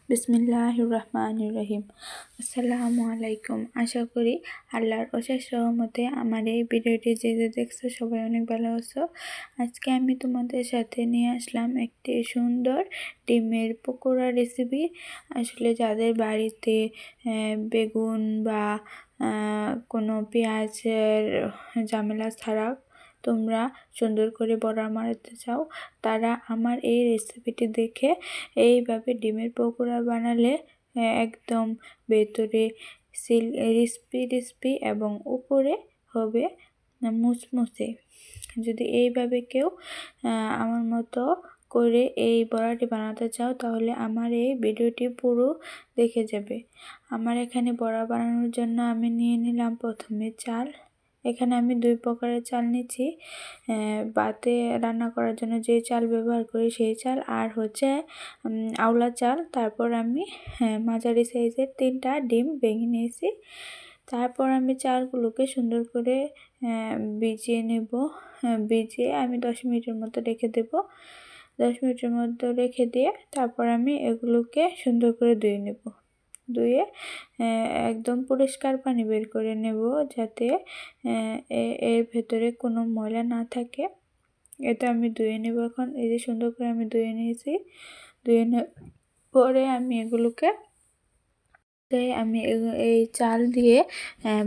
বিসমিল্লাহির রহমানির রহিম। আসসালামু আলাইকুম। আশা করি আল্লাহর অশেষ রহমতে আমার এই ভিডিওটি যে দেখছো সবাই অনেক ভালো আছো। আজকে আমি তোমাদের সাথে নিয়ে আসলাম একটি সুন্দর ডিমের পকোড়া রেসিপি। আসলে যাদের বাড়িতে বেগুন বা কোনো পেঁয়াজের ঝামেলা ছাড়া তোমরা সুন্দর করে বড়া মারাতে চাও, তারা আমার এই রেসিপিটি দেখে এইভাবে ডিমের পকোড়া বানালে একদম ভেতরে ক্রিস্পি এবং উপরে হবে মুচমুচে। যদি এইভাবে কেউ আমার মতো করে এই বড়াটি বানাতে চাও তাহলে আমার এই ভিডিওটি পুরো দেখে যাবে। আমার এখানে বড়া বানানোর জন্য আমি নিয়ে নিলাম প্রথমে চাল। এখানে আমি 2 প্রকারের চাল নিচ্ছি। ভাতে রান্না করার জন্য যে চাল ব্যবহার করি সেই চাল, আর হচ্ছে আউলা চাল। তারপর আমি মাঝারি সাইজের 3টা ডিম ভেঙে নিয়েছি। তারপর আমি চালগুলোকে সুন্দর করে ভিজিয়ে নেব। ভিজিয়ে আমি 10 মিনিটের মতো রেখে দেব। 10 মিনিটের মতো রেখে দিয়ে তারপর আমি এগুলোকে সুন্দর করে ধুয়ে নেব। ধুয়ে একদম পরিষ্কার পানি বের করে নেব, যাতে এর ভেতরে কোনো ময়লা না থাকে। এটা আমি ধুয়ে নেব। এখন এই যে সুন্দর করে আমি ধুয়ে নিয়েছি। ধুয়ে পরে আমি এগুলোকে এই চাল দিয়ে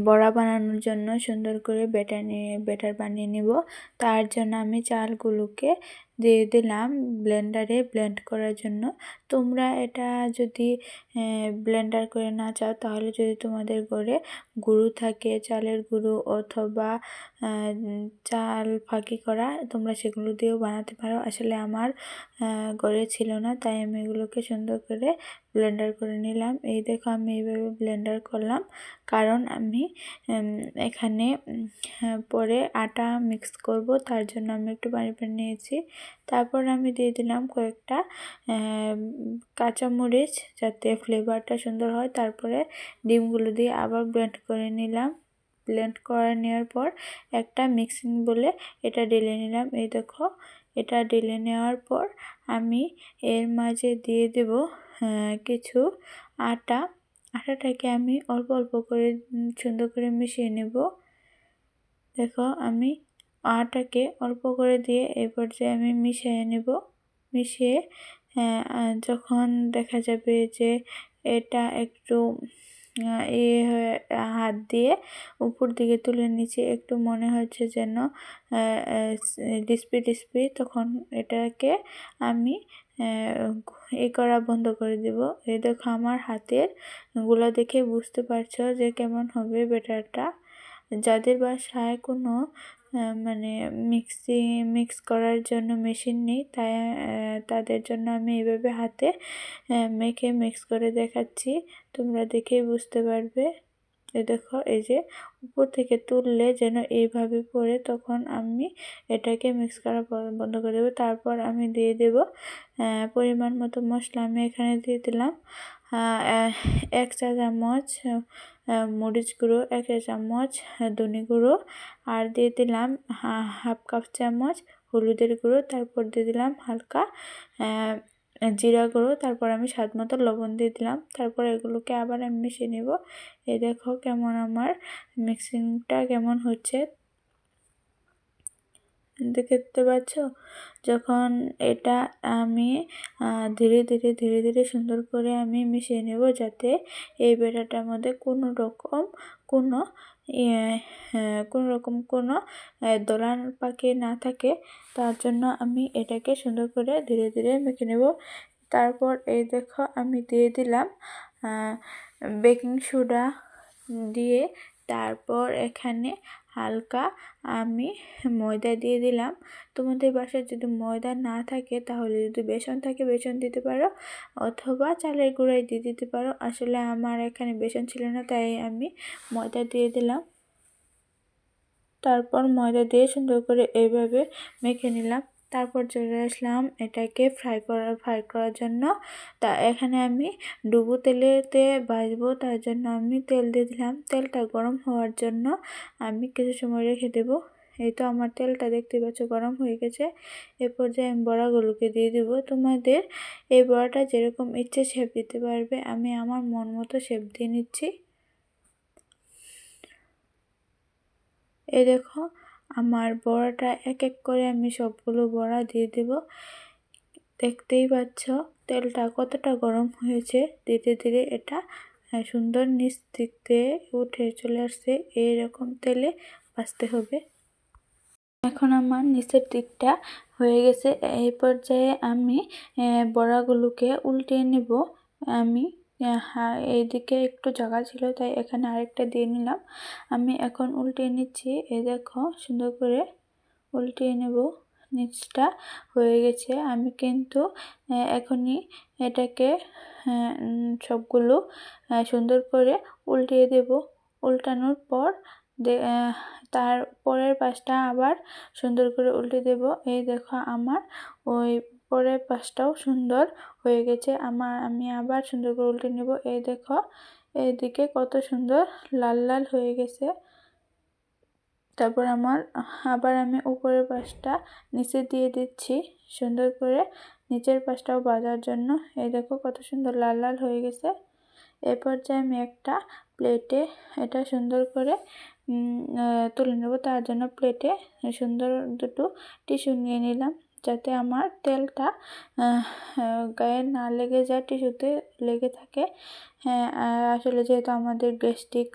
বড়া বানানোর জন্য সুন্দর করে ব্যাটার বানিয়ে নিব। তার জন্য আমি চালগুলোকে দিয়ে দিলাম ব্লেন্ডারে ব্লেন্ড করার জন্য। তোমরা এটা যদি ব্লেন্ডার করে না চাও তাহলে যদি তোমাদের ঘরে গুঁড়ো থাকে, চালের গুঁড়ো অথবা চাল ফাঁকি করা, তোমরা সেগুলো দিয়েও বানাতে পারো। আসলে আমার ঘরে ছিল না, তাই আমি এগুলোকে সুন্দর করে ব্লেন্ডার করে নিলাম। এই দেখো আমি এইভাবে ব্লেন্ডার করলাম, কারণ আমি এখানে পরে আটা মিক্স করব, তার জন্য আমি একটু পানি নিয়েছি। তারপর আমি দিয়ে দিলাম কয়েকটা কাঁচামরিচ, যাতে ফ্লেভারটা সুন্দর হয়। তারপরে ডিমগুলো দিয়ে আবার ব্লেন্ড করে নিলাম। ব্লেন্ড করে নেওয়ার পর একটা মিক্সিং বলে এটা ঢেলে নিলাম। এই দেখো, এটা ঢেলে নেওয়ার পর আমি এর মাঝে দিয়ে দেব কিছু আটাটাকে আমি অল্প অল্প করে সুন্দর করে মিশিয়ে নেব। দেখো, আমি আটাকে অল্প করে দিয়ে এই পর্যায়ে আমি মিশিয়ে নেব। মিশিয়ে যখন দেখা যাবে যে এটা একটু হাত দিয়ে উপর দিকে তুলে নিচে একটু মনে হচ্ছে যেন ক্রিস্পি, তখন এটাকে আমি করা বন্ধ করে দিব। এই দেখো, আমার হাতের গুলা দেখে বুঝতে পারছো যে কেমন হবে ব্যাটারটা। যাদের বাসায় কোনো মিক্স করার জন্য মেশিন নেই, তাই তাদের জন্য আমি এইভাবে হাতে মেখে মিক্স করে দেখাচ্ছি। তোমরা দেখেই বুঝতে পারবে। এই দেখো, এই যে উপর থেকে তুললে যেন এইভাবে পড়ে, তখন আমি এটাকে মিক্স করা বন্ধ করে দেবো। তারপর আমি দিয়ে দেব পরিমাণ মতো মশলা। আমি এখানে দিয়ে দিলাম 1 চা চামচ মরিচ গুঁড়ো, 1 চা চামচ ধনে গুঁড়ো, আর দিয়ে দিলাম হাফ কাপ চামচ হলুদের গুঁড়ো। তারপর দিয়ে দিলাম হালকা জিরা গুঁড়ো। তারপর আমি স্বাদ মতো লবণ দিয়ে দিলাম। তারপর এগুলোকে আবার আমি মিশিয়ে নেব। এই দেখো কেমন আমার মিক্সিংটা কেমন হচ্ছে, দেখতে পাচ্ছ। যখন এটা আমি ধীরে ধীরে সুন্দর করে আমি মিশিয়ে নেব, যাতে এই ব্যাটারটার মধ্যে কোনো রকম দোলান পাকি না থাকে। তার জন্য আমি এটাকে সুন্দর করে ধীরে মেখে নেব। তারপর এই দেখো, আমি দিয়ে দিলাম বেকিং সোডা দিয়ে, তারপর এখানে হালকা আমি ময়দা দিয়ে দিলাম। তোমাদের বাসায় যদি ময়দা না থাকে তাহলে যদি বেসন থাকে বেসন দিতে পারো, অথবা চালের গুঁড়াই দিয়ে দিতে পারো। আসলে আমার এখানে বেসন ছিল না, তাই আমি ময়দা দিয়ে দিলাম। তারপর ময়দা দিয়ে সুন্দর করে এইভাবে মেখে নিলাম। তারপর চলে আসলাম এটাকে ফ্রাই করার জন্য। তা এখানে আমি ডুবো তেলেতে ভাজবো, তার জন্য আমি তেল দিয়ে দিলাম। তেলটা গরম হওয়ার জন্য আমি কিছু সময় রেখে দেব। এই তো আমার তেলটা দেখতে পাচ্ছ গরম হয়ে গেছে। এ পর্যায়ে আমি বড়াগুলোকে দিয়ে দিব। তোমাদের এই বড়াটা যেরকম ইচ্ছে শেপ দিতে পারবে, আমি আমার মন মতো শেপ দিয়ে নিচ্ছি। এই দেখো আমার বড়াটা এক এক করে আমি সবগুলো বড়া দিয়ে দেব। দেখতেই পাচ্ছ তেলটা কতটা গরম হয়েছে। ধীরে ধীরে এটা সুন্দর নিচ দিক দিয়ে উঠে চলে আসছে। এইরকম তেলে ভাজতে হবে। এখন আমার নিচের দিকটা হয়ে গেছে। এই পর্যায়ে আমি বড়াগুলোকে উল্টিয়ে নেব। আমি এইদিকে একটু জায়গা ছিল তাই এখানে আরেকটা দিয়ে নিলাম। আমি এখন উল্টিয়ে নিচ্ছি। এই দেখো সুন্দর করে উল্টিয়ে নেব। নিচটা হয়ে গেছে। আমি কিন্তু এখনই এটাকে সবগুলো সুন্দর করে উল্টিয়ে দেব। উল্টানোর পর তার পরের পাশটা আবার সুন্দর করে উল্টে দেব। এই দেখো আমার ওই পরের পাশটাও সুন্দর হয়ে গেছে। আমি আবার সুন্দর করে উল্টে নেব। এই দেখো এইদিকে কত সুন্দর লাল লাল হয়ে গেছে। তারপর আবার আমি উপরের পাশটা নিচে দিয়ে দিচ্ছি সুন্দর করে নিচের পাশটাও ভাজার জন্য। এই দেখো কত সুন্দর লাল লাল হয়ে গেছে। এই পর্যায়ে আমি একটা প্লেটে এটা সুন্দর করে তুলে নেব। তার জন্য প্লেটে সুন্দর দুটো টিস্যু নিয়ে নিলাম, যাতে আমার তেলটা গায়ে না লেগে যায়, টিস্যুতে লেগে থাকে। আসলে যেহেতু আমাদের গ্যাস্ট্রিক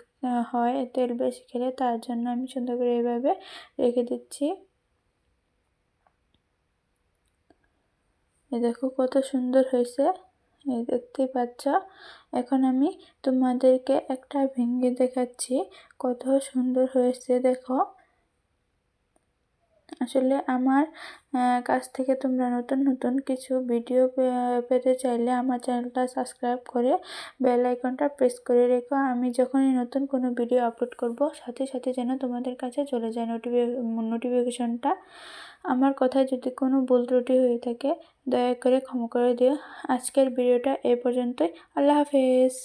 হয় তেল বেশি খেলে, তার জন্য আমি সুন্দর করে এইভাবে রেখে দিচ্ছি। এই দেখো কত সুন্দর হয়েছে, এই দেখতেই পাচ্ছ। এখন আমি তোমাদেরকে একটা ভেঙে দেখাচ্ছি কত সুন্দর হয়েছে। দেখো আসলে আমার কাছ থেকে তোমরা নতুন নতুন কিছু ভিডিও পেতে চাইলে আমার চ্যানেলটা সাবস্ক্রাইব করে বেল আইকনটা প্রেস করে রেখো। আমি যখনই নতুন কোনো ভিডিও আপলোড করব সাথে সাথে যেন তোমাদের কাছে চলে যায় নোটিফিকেশনটা। আমার কথায় যদি কোনো ভুল ত্রুটি হয়ে থাকে দয়া করে ক্ষমা করে দিও। আজকের ভিডিওটা এই পর্যন্তই। আল্লাহ হাফেজ।